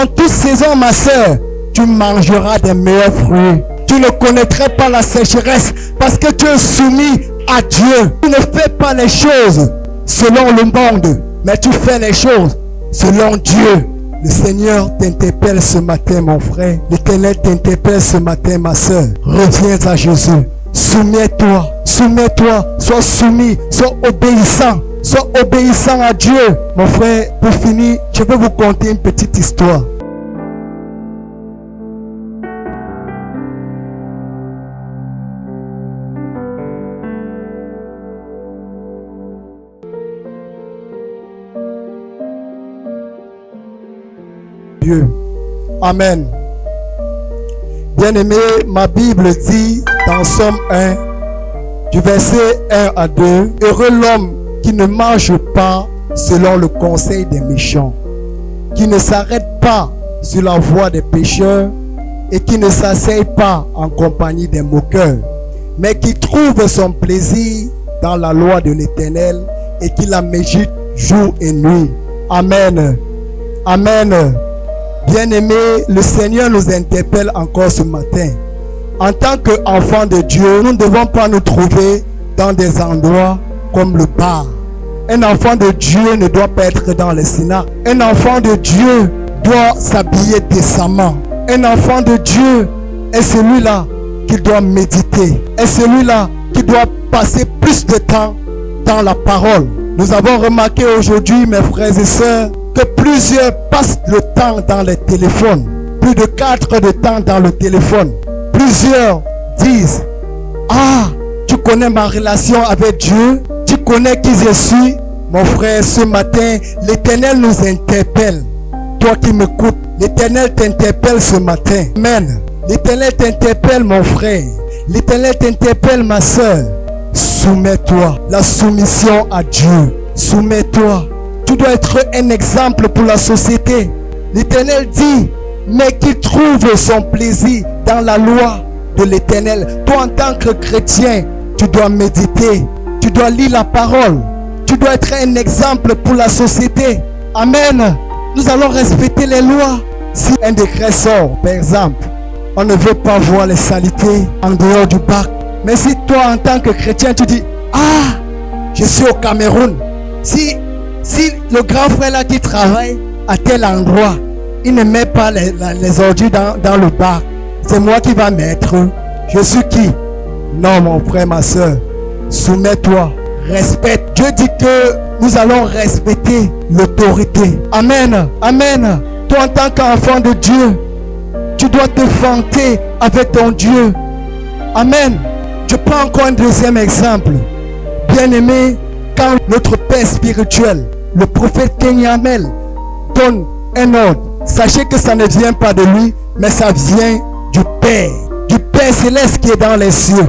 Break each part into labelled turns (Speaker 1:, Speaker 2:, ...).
Speaker 1: En toute saison, ma sœur, tu mangeras des meilleurs fruits. Tu ne connaîtrais pas la sécheresse parce que tu es soumis à Dieu. Tu ne fais pas les choses selon le monde, mais tu fais les choses selon Dieu. Le Seigneur t'interpelle ce matin, mon frère. L'Éternel t'interpelle ce matin, ma sœur. Reviens à Jésus. Soumets-toi, soumets-toi, sois soumis, sois obéissant à Dieu. Mon frère, pour finir, je vais vous conter une petite histoire. Dieu. Amen. Bien-aimé, ma Bible dit dans Somme 1, du verset 1 à 2, heureux l'homme qui ne marche pas selon le conseil des méchants, qui ne s'arrête pas sur la voie des pécheurs et qui ne s'asseye pas en compagnie des moqueurs, mais qui trouve son plaisir dans la loi de l'Éternel et qui la médite jour et nuit. Amen. Amen. Bien-aimés, le Seigneur nous interpelle encore ce matin. En tant qu'enfants de Dieu, nous ne devons pas nous trouver dans des endroits comme le bar. Un enfant de Dieu ne doit pas être dans le Sénat. Un enfant de Dieu doit s'habiller décemment. Un enfant de Dieu est celui-là qui doit méditer. Est celui-là qui doit passer plus de temps dans la parole. Nous avons remarqué aujourd'hui, mes frères et sœurs, que plusieurs passent le temps dans les téléphones. Plus de 4 heures de temps dans le téléphone. Plusieurs disent, ah, tu connais ma relation avec Dieu, tu connais qui je suis. Mon frère, ce matin, l'Éternel nous interpelle. Toi qui m'écoutes, l'Éternel t'interpelle ce matin. Amen. L'Éternel t'interpelle, mon frère. L'Éternel t'interpelle, ma soeur. Soumets-toi. La soumission à Dieu. Soumets-toi. Tu dois être un exemple pour la société. L'Éternel dit, mais qui trouve son plaisir dans la loi de l'Éternel. Toi, en tant que chrétien, tu dois méditer. Tu dois lire la parole. Tu dois être un exemple pour la société. Amen. Nous allons respecter les lois. Si un décret sort, par exemple, on ne veut pas voir les saletés en dehors du bac. Mais si toi, en tant que chrétien, tu dis, ah, je suis au Cameroun. Si le grand frère là qui travaille à tel endroit, il ne met pas les ordures dans le bac, c'est moi qui va mettre. Je suis qui? Non, mon frère, ma soeur. Soumets-toi. Respecte. Dieu dit que nous allons respecter l'autorité. Amen. Amen. Toi, en tant qu'enfant de Dieu, tu dois te vanter avec ton Dieu. Amen. Je prends encore un deuxième exemple. Bien-aimé, quand notre Père spirituel, le prophète Kenyamel, donne un ordre, sachez que ça ne vient pas de lui, mais ça vient du Père céleste qui est dans les cieux.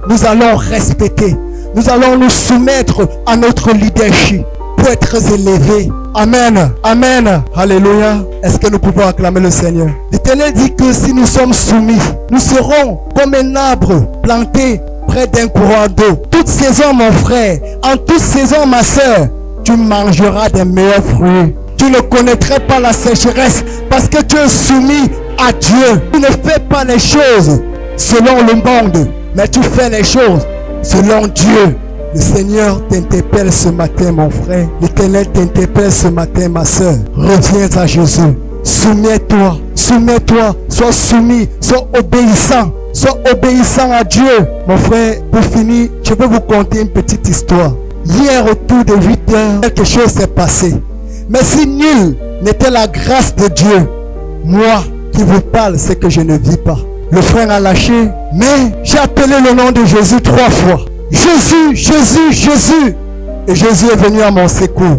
Speaker 1: Nous allons respecter, nous allons nous soumettre à notre leadership pour être élevés. Amen. Amen. Alléluia. Est-ce que nous pouvons acclamer le Seigneur? L'Éternel dit que si nous sommes soumis, nous serons comme un arbre planté près d'un courant d'eau. Toute saison, mon frère, en toute saison, ma soeur, tu mangeras des meilleurs fruits. Tu ne connaîtrais pas la sécheresse parce que tu es soumis à Dieu. Tu ne fais pas les choses selon le monde, mais tu fais les choses selon Dieu. Le Seigneur t'interpelle ce matin, mon frère. L'Éternel t'interpelle ce matin, ma soeur. Reviens à Jésus. Soumets-toi. Soumets-toi. Sois soumis. Sois obéissant à Dieu. Mon frère, pour finir, je vais vous conter une petite histoire. Hier, autour de 8 heures, quelque chose s'est passé. Mais si nul n'était la grâce de Dieu, moi qui vous parle, c'est que je ne vis pas. Le frère a lâché, mais j'ai appelé le nom de Jésus 3 fois. Jésus, Jésus, Jésus. Et Jésus est venu à mon secours.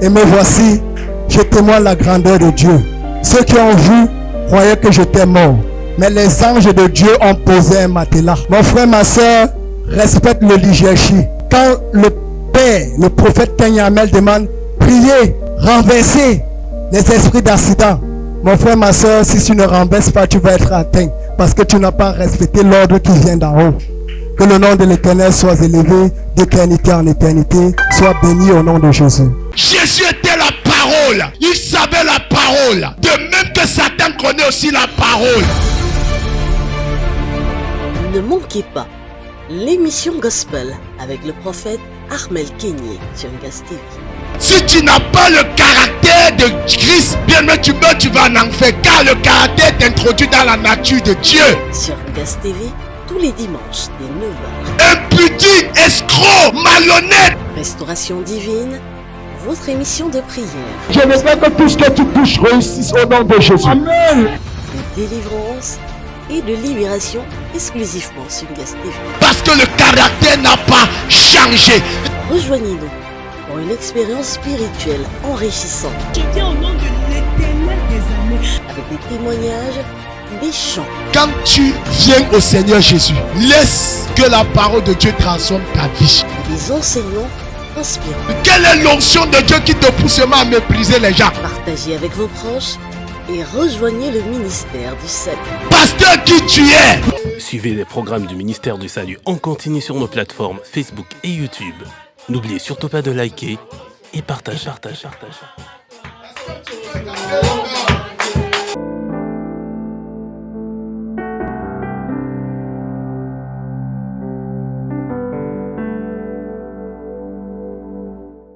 Speaker 1: Et me voici, je témoigne la grandeur de Dieu. Ceux qui ont vu croyaient que j'étais mort. Mais les anges de Dieu ont posé un matelas. Mon frère, ma soeur, respecte le leadership. Quand le Père, le prophète Kenyamel demande, priez, renversez les esprits d'accident. Mon frère, ma soeur, si tu ne renverses pas, tu vas être atteint. Parce que tu n'as pas respecté l'ordre qui vient d'en haut. Que le nom de l'Éternel soit élevé d'éternité en éternité. Soit béni au nom de Jésus.
Speaker 2: Jésus était la parole. Il savait la parole. parole. De même que Satan connaît aussi la parole.
Speaker 3: Ne manquez pas l'émission Gospel avec le prophète Armel Kenyé sur Ngaz TV.
Speaker 2: Si tu n'as pas le caractère de Christ, bien même tu meurs, tu vas en enfer. Car le caractère t'introduit dans la nature de Dieu.
Speaker 3: Sur Ngaz TV, tous les dimanches dès 9h.
Speaker 2: Impudique, escroc, malhonnête.
Speaker 3: Restauration divine, votre émission de prière.
Speaker 1: Je veux que tout ce que tu touches réussisse au nom de Jésus. Amen.
Speaker 3: De délivrance et de libération exclusivement sur Ngaz TV.
Speaker 2: Parce que le caractère n'a pas changé.
Speaker 3: Rejoignez-nous pour une expérience spirituelle enrichissante.
Speaker 4: Je dis au nom de l'Éternel des armées.
Speaker 3: Avec des témoignages, des chants,
Speaker 2: Quand tu viens au Seigneur Jésus, laisse que la parole de Dieu transforme ta vie.
Speaker 3: et des enseignements inspirants.
Speaker 2: Quelle est l'onction de Dieu qui te pousse à mépriser les gens?
Speaker 3: Partagez avec vos proches et rejoignez le ministère du Salut.
Speaker 2: Pasteur qui tu es.
Speaker 5: Suivez les programmes du ministère du Salut en continu sur nos plateformes Facebook et YouTube. N'oubliez surtout pas de liker et partager.